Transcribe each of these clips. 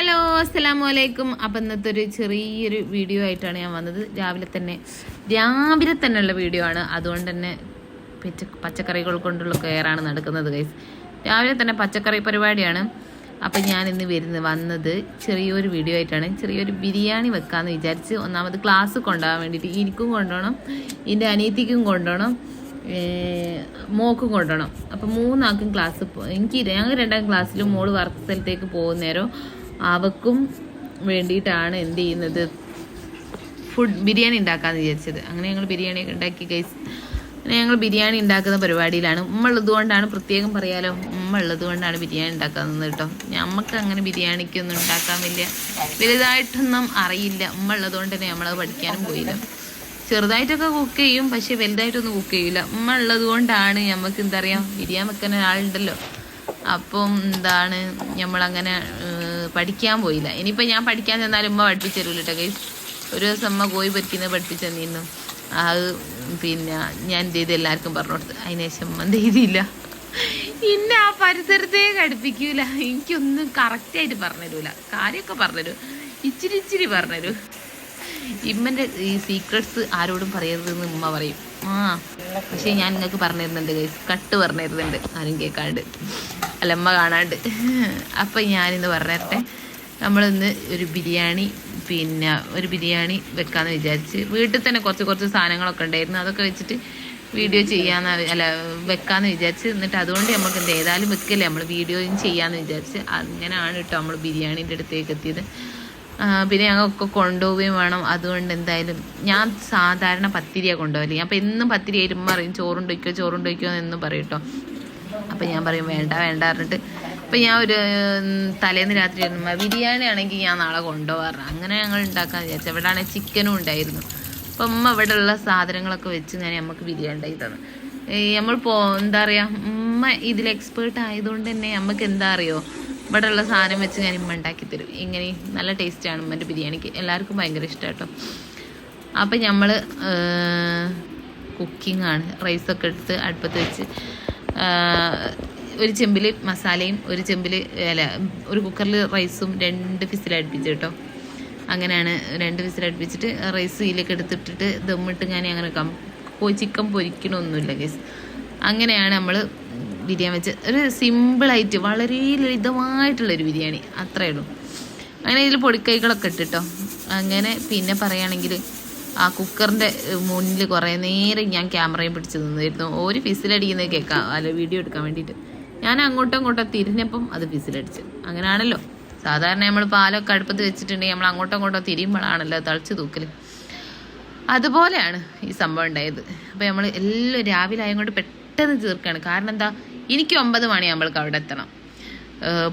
Hello അസ്സലാമലൈക്കും. അപ്പം ഇന്നത്തെ ഒരു ചെറിയൊരു വീഡിയോ ആയിട്ടാണ് ഞാൻ വന്നത്. രാവിലെ തന്നെ ഉള്ള വീഡിയോ ആണ്. അതുകൊണ്ട് തന്നെ പച്ചക്കറികൾ കൊണ്ടുള്ള കെയറാണ് നടക്കുന്നത് ഗൈസ്. രാവിലെ തന്നെ പച്ചക്കറി പരിപാടിയാണ്. അപ്പം ഞാൻ ഇന്ന് വന്നത് ചെറിയൊരു വീഡിയോ ആയിട്ടാണ്. ചെറിയൊരു ബിരിയാണി വെക്കാമെന്ന് വിചാരിച്ച്. ഒന്നാമത് ക്ലാസ് കൊണ്ടുപോകാൻ വേണ്ടിയിട്ട് എനിക്കും കൊണ്ടുപോകണം, എൻ്റെ അനിയത്തിക്കും കൊണ്ടുപോകണം, മോക്കും കൊണ്ടുപോകണം. അപ്പം 3 ആൾക്കും ക്ലാസ് ഞങ്ങൾ 2ാം ക്ലാസ്സിലും മോള് വർക്ക് സ്ഥലത്തേക്ക് പോകുന്നേരം അവക്കും വേണ്ടിയിട്ടാണ് എന്ത് ചെയ്യുന്നത്, ബിരിയാണി ഉണ്ടാക്കാമെന്ന് വിചാരിച്ചത്. അങ്ങനെ ഞങ്ങൾ ബിരിയാണിയൊക്കെ ഉണ്ടാക്കി ഗൈസ്. അങ്ങനെ ഞങ്ങൾ ബിരിയാണി ഉണ്ടാക്കുന്ന പരിപാടിയിലാണ്. ഉമ്മ ഉള്ളത് കൊണ്ടാണ്, പ്രത്യേകം പറയാലോ, ഉമ്മ ഉള്ളത് കൊണ്ടാണ് ബിരിയാണി ഉണ്ടാക്കുന്നത് കേട്ടോ. നമുക്ക് അങ്ങനെ ബിരിയാണിക്കൊന്നും ഉണ്ടാക്കാൻ വലുതായിട്ടൊന്നും അറിയില്ല. ഉമ്മ ഉള്ളത് കൊണ്ട് തന്നെ നമ്മളത് പഠിക്കാനും പോയില്ല. ചെറുതായിട്ടൊക്കെ കുക്ക് ചെയ്യും, പക്ഷെ വലുതായിട്ടൊന്നും കുക്ക് ചെയ്യില്ല. ഉമ്മ ഉള്ളത് കൊണ്ടാണ് നമുക്ക് എന്താ പറയുക, ബിരിയാണി വെക്കാൻ ഒരാളുണ്ടല്ലോ. അപ്പം നമ്മളങ്ങനെ പഠിക്കാൻ പോയില്ല. ഇനിയിപ്പോൾ ഞാൻ പഠിക്കാൻ ചെന്നാലും ഉമ്മ പഠിപ്പിച്ചു തരൂല കേട്ടോ ഗൈസ്. ഒരു ദിവസം അമ്മ കോഴി പൊരിക്കുന്നത് പഠിപ്പിച്ചു തന്നിരുന്നു. അത് ഞാൻ എന്ത് ചെയ്ത് എല്ലാവർക്കും പറഞ്ഞു കൊടുത്ത്. അതിനുശേഷം എന്ത് ചെയ്തില്ല, ഇന്നെ ആ പരിസരത്തേക്ക് അടുപ്പിക്കൂല. എനിക്കൊന്നും കറക്റ്റായിട്ട് പറഞ്ഞുതരൂല. കാര്യമൊക്കെ പറഞ്ഞുതരും, ഇച്ചിരി പറഞ്ഞുതരൂ. ഇമ്മൻ്റെ ഈ സീക്രട്സ് ആരോടും പറയരുതെന്ന് ഉമ്മ പറയും. പക്ഷേ ഞാൻ നിങ്ങൾക്ക് പറഞ്ഞു തരുന്നുണ്ട് ഗൈസ്, കട്ട് പറഞ്ഞു തരുന്നുണ്ട്, ആരും കേൾക്കാണ്ട്, അല്ല ഉമ്മ കാണാണ്ട്. അപ്പം ഞാനിന്ന് പറഞ്ഞിട്ടെ, നമ്മളിന്ന് ഒരു ബിരിയാണി വെക്കാമെന്ന് വിചാരിച്ച്. വീട്ടിൽ തന്നെ കുറച്ച് സാധനങ്ങളൊക്കെ ഉണ്ടായിരുന്നു. അതൊക്കെ വെച്ചിട്ട് വീഡിയോ വെക്കാമെന്ന് വിചാരിച്ച്. എന്നിട്ട് അതുകൊണ്ട് നമുക്ക് ഏതായാലും വെക്കല്ലേ, നമ്മൾ വീഡിയോയും ചെയ്യാമെന്ന് വിചാരിച്ച്. അങ്ങനെയാണ് കേട്ടോ നമ്മൾ ബിരിയാണീൻ്റെ അടുത്തേക്ക് എത്തിയത്. പിന്നെ ഞങ്ങളൊക്കെ കൊണ്ടുപോവുകയും വേണം. അതുകൊണ്ട് എന്തായാലും ഞാൻ സാധാരണ പത്തിരിയാണ് കൊണ്ടുപോകല്. അപ്പം എന്നും പത്തിരി ആയിട്ട് പറയും ചോറുണ്ടോയ്ക്കോ എന്നും പറയും കേട്ടോ. അപ്പം ഞാൻ പറയും വേണ്ട പറഞ്ഞിട്ട്. അപ്പം ഞാൻ ഒരു തലേന്ന് രാത്രി ബിരിയാണി ആണെങ്കിൽ ഞാൻ നാളെ കൊണ്ടുപോകാറ്. അങ്ങനെ ഞങ്ങൾ ഉണ്ടാക്കാമെന്ന് വിചാരിച്ചു. ഇവിടെ ആണെങ്കിൽ ചിക്കനും ഉണ്ടായിരുന്നു. അപ്പം ഉമ്മ ഇവിടെ ഉള്ള സാധനങ്ങളൊക്കെ വെച്ച് ഞാൻ നമുക്ക് ബിരിയാണി ഉണ്ടാക്കി തന്നു. നമ്മളിപ്പോൾ എന്താ പറയുക, ഉമ്മ ഇതിൽ എക്സ്പേർട്ട് ആയതുകൊണ്ട് തന്നെ നമുക്ക് എന്താ അറിയോ, ഇവിടെ ഉള്ള സാധനം വെച്ച് ഞാൻ ഉമ്മ ഉണ്ടാക്കി തരും. ഇങ്ങനെ നല്ല ടേസ്റ്റാണ് ഉമ്മൻ്റെ ബിരിയാണിക്ക്. എല്ലാവർക്കും ഭയങ്കര ഇഷ്ടമാണ് കേട്ടോ. അപ്പം നമ്മൾ കുക്കിങ്ങാണ്. റൈസൊക്കെ എടുത്ത് അടുപ്പത്ത് വെച്ച് ഒരു ചെമ്പിൽ മസാലയും ഒരു കുക്കറിൽ റൈസും 2 വിസിലടുപ്പിച്ച് കേട്ടോ. അങ്ങനെയാണ് 2 വിസിലടുപ്പിച്ചിട്ട് റൈസ് ഇതിലേക്ക് എടുത്തിട്ടിട്ട് ദമ്മിട്ട് അങ്ങനെ ചിക്കൻ പൊരിക്കണമൊന്നുമില്ല ഗൈസ്. അങ്ങനെയാണ് നമ്മൾ ബിരിയാണി വെച്ച് ഒരു സിമ്പിളായിട്ട് വളരെ ലളിതമായിട്ടുള്ളൊരു ബിരിയാണി, അത്രയേ ഉള്ളൂ. അങ്ങനെ ഇതിൽ പൊടിക്കൈകളൊക്കെ ഇട്ടിട്ടോ. അങ്ങനെ പിന്നെ പറയുകയാണെങ്കിൽ ആ കുക്കറിൻ്റെ മുന്നിൽ കുറേ നേരം ഞാൻ ക്യാമറയും പിടിച്ച് നിന്നിരുന്നു. ഒരു ഫിസിലടിക്കുന്നത് കേൾക്കാം, വീഡിയോ എടുക്കാൻ വേണ്ടിയിട്ട്. ഞാൻ അങ്ങോട്ടും തിരിഞ്ഞപ്പം അത് ഫിസിലടിച്ച്. അങ്ങനെയാണല്ലോ സാധാരണ നമ്മൾ പാലൊക്കെ അടുപ്പത്ത് വെച്ചിട്ടുണ്ടെങ്കിൽ നമ്മൾ അങ്ങോട്ടും തിരിയുമ്പോഴാണല്ലോ തളിച്ച് തൂക്കൽ. അതുപോലെയാണ് ഈ സംഭവം ഉണ്ടായത്. അപ്പോൾ നമ്മൾ എല്ലാം രാവിലെ ആയതുകൊണ്ട് പെട്ടെന്ന് തീർക്കുകയാണ്. കാരണം എന്താ, എനിക്ക് 9 മണിയാകുമ്പോഴേക്ക് അവിടെ എത്തണം,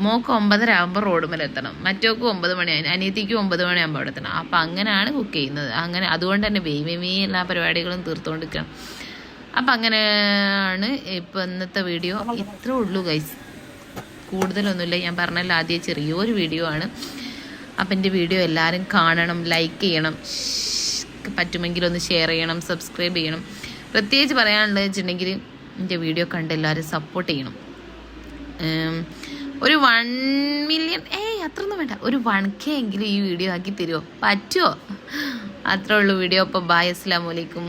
മോക്ക് 9:30 ആകുമ്പോൾ റോഡ് മേലെ എത്തണം, മറ്റോക്ക് 9 മണി, അനിയത്തിക്ക് 9 മണിയാകുമ്പോൾ അവിടെ എത്തണം. അപ്പം അങ്ങനെയാണ് കുക്ക് ചെയ്യുന്നത്. അങ്ങനെ അതുകൊണ്ട് തന്നെ വേമേ എല്ലാ പരിപാടികളും തീർത്തുകൊണ്ടിരിക്കണം. അപ്പം അങ്ങനെയാണ് ഇപ്പം ഇന്നത്തെ വീഡിയോ. ഇത്രേ ഉള്ളൂ ഗൈസ്, കൂടുതലൊന്നുമില്ല. ഞാൻ പറഞ്ഞല്ലോ ആദ്യം ചെറിയൊരു വീഡിയോ ആണ്. അപ്പം എൻ്റെ വീഡിയോ എല്ലാവരും കാണണം, ലൈക്ക് ചെയ്യണം, പറ്റുമെങ്കിൽ ഒന്ന് ഷെയർ ചെയ്യണം, സബ്സ്ക്രൈബ് ചെയ്യണം. പ്രത്യേകിച്ച് പറയാനുള്ളത് വെച്ചിട്ടുണ്ടെങ്കിൽ എൻ്റെ വീഡിയോ കണ്ട് എല്ലാവരും സപ്പോർട്ട് ചെയ്യണം. ഒരു 1 മില്യൺ അത്രയൊന്നും വേണ്ട, ഒരു 1K എങ്കിലും ഈ വീഡിയോ ആക്കി തരുമോ, പറ്റുമോ? അത്രേ ഉള്ളൂ വീഡിയോ. അപ്പോൾ ബൈ, അസ്സലാമു അലൈക്കും.